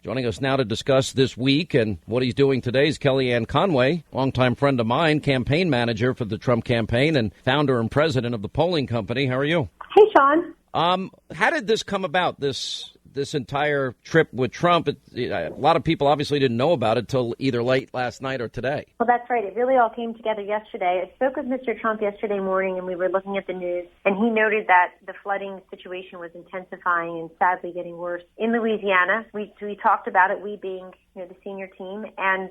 Joining us now to discuss this week and what he's doing today is Kellyanne Conway, longtime friend of mine, campaign manager for the Trump campaign and founder and president of the polling company. How are you? Hey, Sean. How did this come about, this entire trip with Trump? A lot of people obviously didn't know about it till either late last night or today. Well, that's right. It really all came together yesterday. I spoke with Mr. Trump yesterday morning, and we were looking at the news, and he noted that the flooding situation was intensifying and sadly getting worse in Louisiana. We talked about it, we being the senior team, and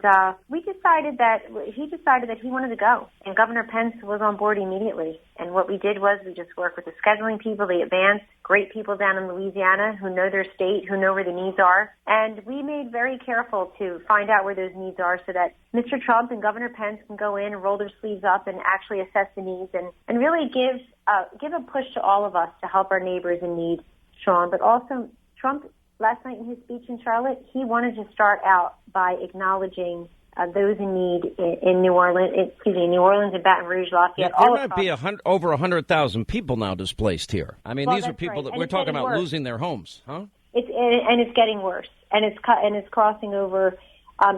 he decided that he wanted to go, and Governor Pence was on board immediately. And what we did was we just worked with the scheduling people, the advance, great people down in Louisiana who know their state, who know where the needs are. And we made very careful to find out where those needs are so that Mr. Trump and Governor Pence can go in and roll their sleeves up and actually assess the needs and really give a push to all of us to help our neighbors in need, Sean. But also, Trump, last night in his speech in Charlotte, he wanted to start out by acknowledging those in need in New Orleans and Baton Rouge, Lafayette. There might be over 100,000 people now displaced here. I mean, these are people right. that we're talking about losing their homes, huh? It's getting worse, and it's crossing over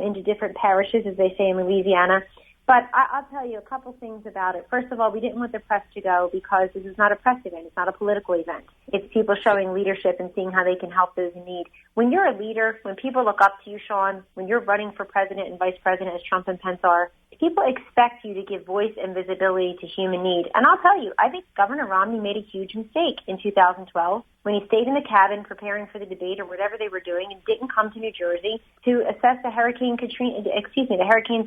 into different parishes, as they say in Louisiana. But I'll tell you a couple things about it. First of all, we didn't want the press to go because this is not a press event. It's not a political event. It's people showing leadership and seeing how they can help those in need. When you're a leader, when people look up to you, Sean, when you're running for president and vice president, as Trump and Pence are, people expect you to give voice and visibility to human need. And I'll tell you, I think Governor Romney made a huge mistake in 2012 when he stayed in the cabin preparing for the debate or whatever they were doing and didn't come to New Jersey to assess the Hurricane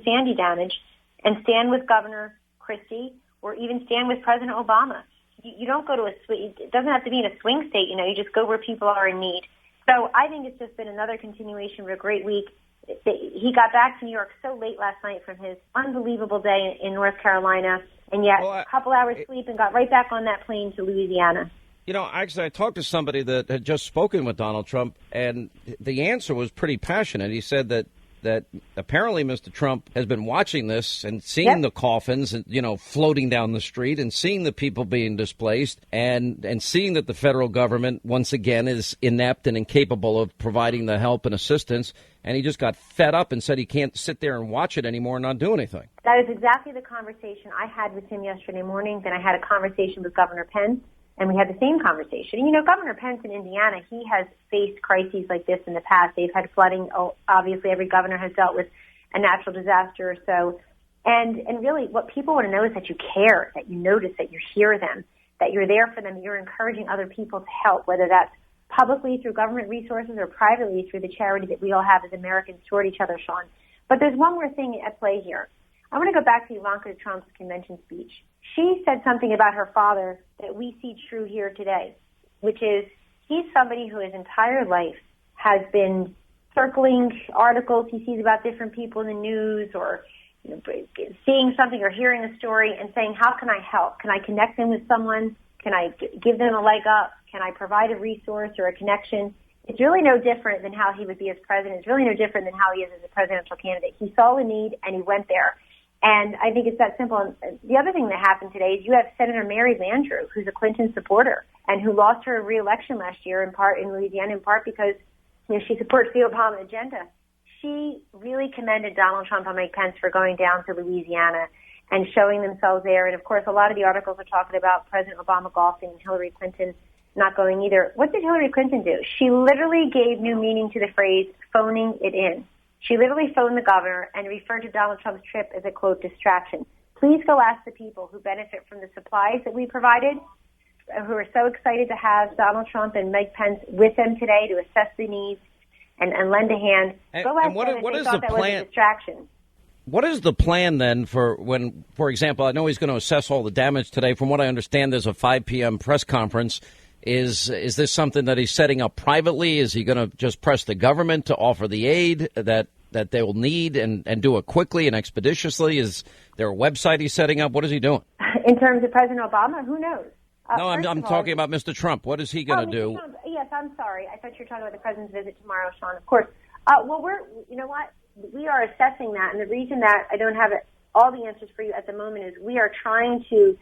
Sandy damage and stand with Governor Christie or even stand with President Obama. You don't go to it doesn't have to be in a swing state, you just go where people are in need. So I think it's just been another continuation of a great week. He got back to New York so late last night from his unbelievable day in North Carolina, and yet a couple hours sleep and got right back on that plane to Louisiana. Actually, I talked to somebody that had just spoken with Donald Trump, and the answer was pretty passionate. He said that apparently Mr. Trump has been watching this and seeing the coffins, floating down the street and seeing the people being displaced and seeing that the federal government once again is inept and incapable of providing the help and assistance. And he just got fed up and said he can't sit there and watch it anymore and not do anything. That is exactly the conversation I had with him yesterday morning. Then I had a conversation with Governor Pence. And we had the same conversation. Governor Pence in Indiana, he has faced crises like this in the past. They've had flooding. Obviously, every governor has dealt with a natural disaster or so. And really, what people want to know is that you care, that you notice, that you hear them, that you're there for them, you're encouraging other people to help, whether that's publicly through government resources or privately through the charity that we all have as Americans toward each other, Sean. But there's one more thing at play here. I want to go back to Ivanka Trump's convention speech. She said something about her father that we see true here today, which is he's somebody who his entire life has been circling articles he sees about different people in the news or seeing something or hearing a story and saying, how can I help? Can I connect them with someone? Can I give them a leg up? Can I provide a resource or a connection? It's really no different than how he would be as president. It's really no different than how he is as a presidential candidate. He saw the need and he went there. And I think it's that simple. And the other thing that happened today is you have Senator Mary Landrieu, who's a Clinton supporter and who lost her re-election last year in Louisiana, in part because she supports the Obama agenda. She really commended Donald Trump and Mike Pence for going down to Louisiana and showing themselves there. And, of course, a lot of the articles are talking about President Obama golfing and Hillary Clinton not going either. What did Hillary Clinton do? She literally gave new meaning to the phrase phoning it in. She literally phoned the governor and referred to Donald Trump's trip as a, quote, distraction. Please go ask the people who benefit from the supplies that we provided, who are so excited to have Donald Trump and Mike Pence with them today to assess the needs and lend a hand. Go ask them if they thought that was a distraction. What is the plan then for when, for example, I know he's going to assess all the damage today. From what I understand, there's a 5 p.m. press conference. Is this something that he's setting up privately? Is he going to just press the government to offer the aid that they will need and do it quickly and expeditiously? Is there a website he's setting up? What is he doing? In terms of President Obama, who knows? No, I'm talking about Mr. Trump. What is he going to do? Trump. Yes, I'm sorry. I thought you were talking about the president's visit tomorrow, Sean. Of course. Well, we are assessing that, and the reason that I don't have all the answers for you at the moment is we are trying to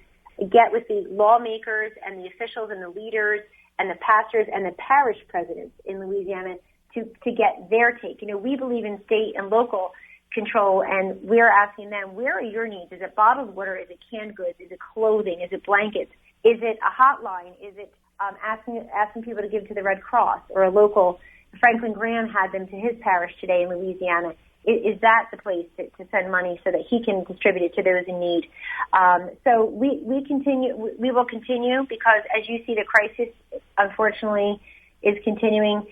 get with the lawmakers and the officials and the leaders and the pastors and the parish presidents in Louisiana to get their take. We believe in state and local control, and we're asking them, where are your needs? Is it bottled water? Is it canned goods? Is it clothing? Is it blankets? Is it a hotline? Is it asking people to give to the Red Cross or a local? Franklin Graham had them to his parish today in Louisiana. Is that the place to send money so that he can distribute it to those in need? So we will continue because, as you see, the crisis, unfortunately, is continuing.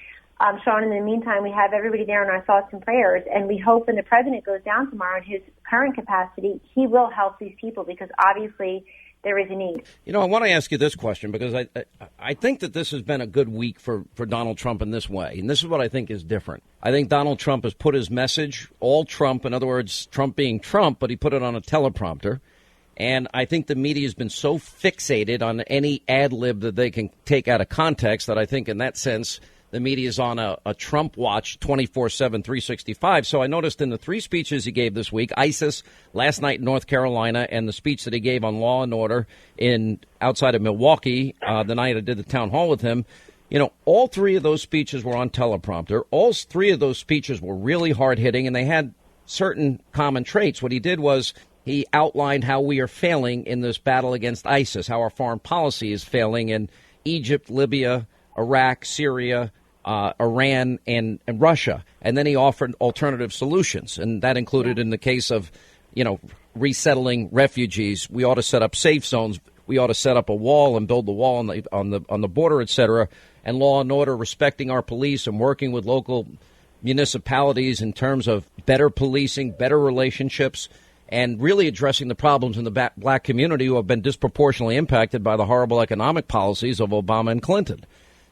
Sean, in the meantime, we have everybody there in our thoughts and prayers, and we hope when the president goes down tomorrow in his current capacity, he will help these people because obviously there is a need. I want to ask you this question because I think that this has been a good week for Donald Trump in this way, and this is what I think is different. I think Donald Trump has put his message, all Trump, in other words, Trump being Trump, but he put it on a teleprompter. And I think the media has been so fixated on any ad lib that they can take out of context that I think in that sense the media is on a Trump watch 24/7, 365. So I noticed in the three speeches he gave this week, ISIS last night in North Carolina, and the speech that he gave on law and order outside of Milwaukee the night I did the town hall with him, all three of those speeches were on teleprompter. All three of those speeches were really hard hitting, and they had certain common traits. What he did was he outlined how we are failing in this battle against ISIS, how our foreign policy is failing in Egypt, Libya, Iraq, Syria, Iran, and Russia. And then he offered alternative solutions. And that included in the case of, resettling refugees. We ought to set up safe zones. We ought to set up a wall and build the wall on the border, et cetera. And law and order, respecting our police and working with local municipalities in terms of better policing, better relationships, and really addressing the problems in the black community who have been disproportionately impacted by the horrible economic policies of Obama and Clinton.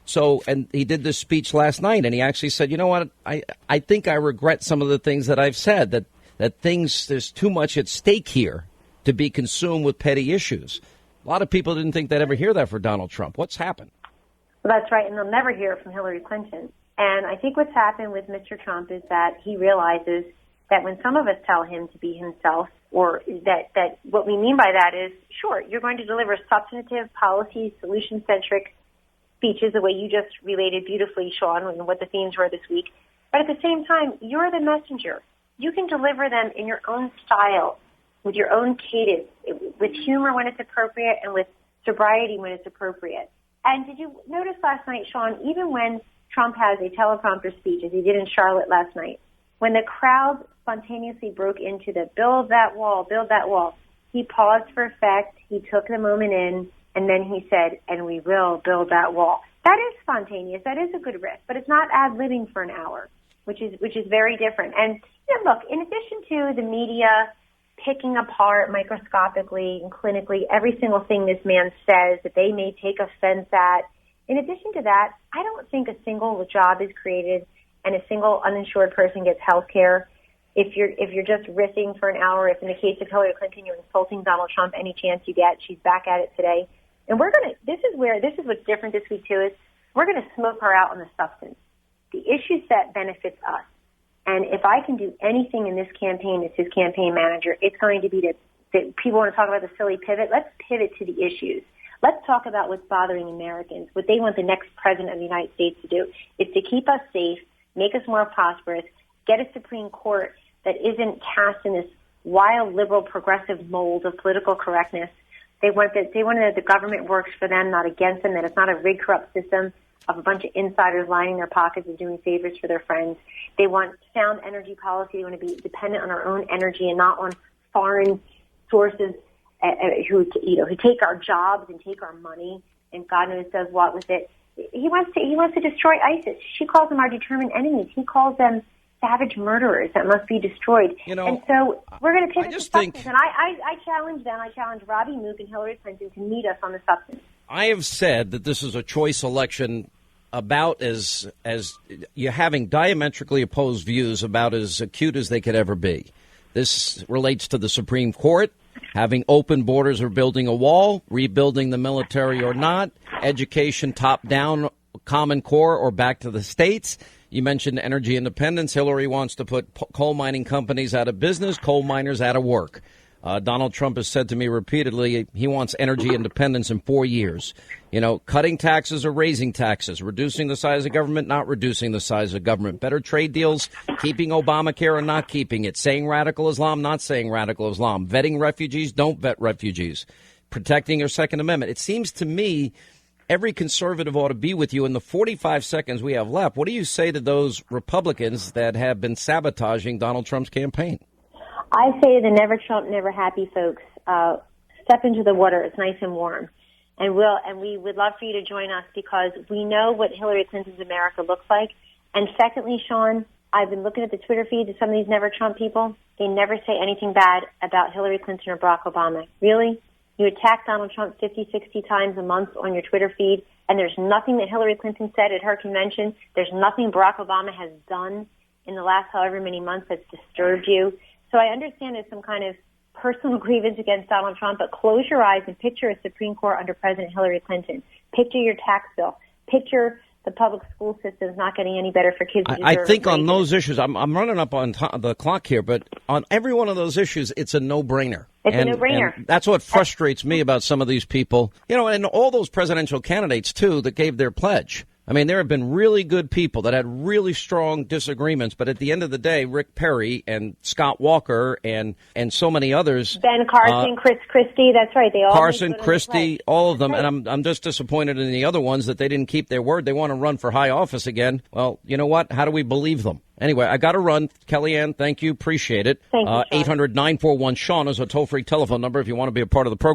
So, and he did this speech last night, and he actually said, you know what, I think I regret some of the things that I've said, that there's too much at stake here to be consumed with petty issues. A lot of people didn't think they'd ever hear that for Donald Trump. What's happened? Well, that's right, and they'll never hear it from Hillary Clinton. And I think what's happened with Mr. Trump is that he realizes that when some of us tell him to be himself, or that what we mean by that is, sure, you're going to deliver substantive, policy, solution-centric speeches the way you just related beautifully, Sean, and what the themes were this week. But at the same time, you're the messenger. You can deliver them in your own style, with your own cadence, with humor when it's appropriate and with sobriety when it's appropriate. And did you notice last night, Sean, even when Trump has a teleprompter speech, as he did in Charlotte last night, when the crowd spontaneously broke into the build that wall, he paused for effect, he took the moment in, and then he said, and we will build that wall. That is spontaneous. That is a good riff, but it's not ad-libbing for an hour, which is very different. And look, in addition to the media picking apart microscopically and clinically every single thing this man says that they may take offense at, in addition to that, I don't think a single job is created and a single uninsured person gets health care if you're just riffing for an hour. If in the case of Hillary Clinton, you're insulting Donald Trump any chance you get, she's back at it today. And this is what's different this week too, is we're going to smoke her out on the substance. The issue set benefits us. And if I can do anything in this campaign as his campaign manager, it's going to be that people want to talk about the silly pivot. Let's pivot to the issues. Let's talk about what's bothering Americans, what they want the next president of the United States to do. Is to keep us safe, make us more prosperous, get a Supreme Court that isn't cast in this wild, liberal, progressive mold of political correctness. They want that the government works for them, not against them, that it's not a rigged, corrupt system of a bunch of insiders lining their pockets and doing favors for their friends. They want sound energy policy. They want to be dependent on our own energy and not on foreign sources who take our jobs and take our money and God knows does what with it. He wants to destroy ISIS. She calls them our determined enemies. He calls them savage murderers that must be destroyed. And so we're going to pivot to substance. And I challenge them. I challenge Robbie Mook and Hillary Clinton to meet us on the substance. I have said that this is a choice election about as you're having diametrically opposed views about as acute as they could ever be. This relates to the Supreme Court, having open borders or building a wall, rebuilding the military or not, education top down, Common Core or back to the states. You mentioned energy independence. Hillary wants to put coal mining companies out of business, coal miners out of work. Donald Trump has said to me repeatedly he wants energy independence in 4 years. You know, cutting taxes or raising taxes, reducing the size of government, not reducing the size of government, better trade deals, keeping Obamacare or not keeping it, saying radical Islam, not saying radical Islam, vetting refugees, don't vet refugees, protecting your Second Amendment. It seems to me every conservative ought to be with you. In the 45 seconds we have left, what do you say to those Republicans that have been sabotaging Donald Trump's campaign? I say to the never Trump, never happy folks, step into the water. It's nice and warm. And we would love for you to join us because we know what Hillary Clinton's America looks like. And secondly, Sean, I've been looking at the Twitter feeds of some of these never Trump people. They never say anything bad about Hillary Clinton or Barack Obama. Really? You attack Donald Trump 50, 60 times a month on your Twitter feed, and there's nothing that Hillary Clinton said at her convention. There's nothing Barack Obama has done in the last however many months that's disturbed you. So I understand there's some kind of personal grievance against Donald Trump, but close your eyes and picture a Supreme Court under President Hillary Clinton. Picture your tax bill. Picture the public school system is not getting any better for kids. I think on those issues, I'm running up on the clock here, but on every one of those issues, it's a no-brainer. It's a no-brainer. And that's what frustrates me about some of these people. You know, and all those presidential candidates, too, that gave their pledge. I mean, there have been really good people that had really strong disagreements, but at the end of the day, Rick Perry and Scott Walker and so many others. Ben Carson, Chris Christie, that's right. They all Carson, Christie, all of them. Right. And I'm just disappointed in the other ones that they didn't keep their word. They want to run for high office again. Well, you know what? How do we believe them? Anyway, I got to run. Kellyanne, thank you. Appreciate it. Thank you, 800-941-SEAN is a toll-free telephone number if you want to be a part of the program.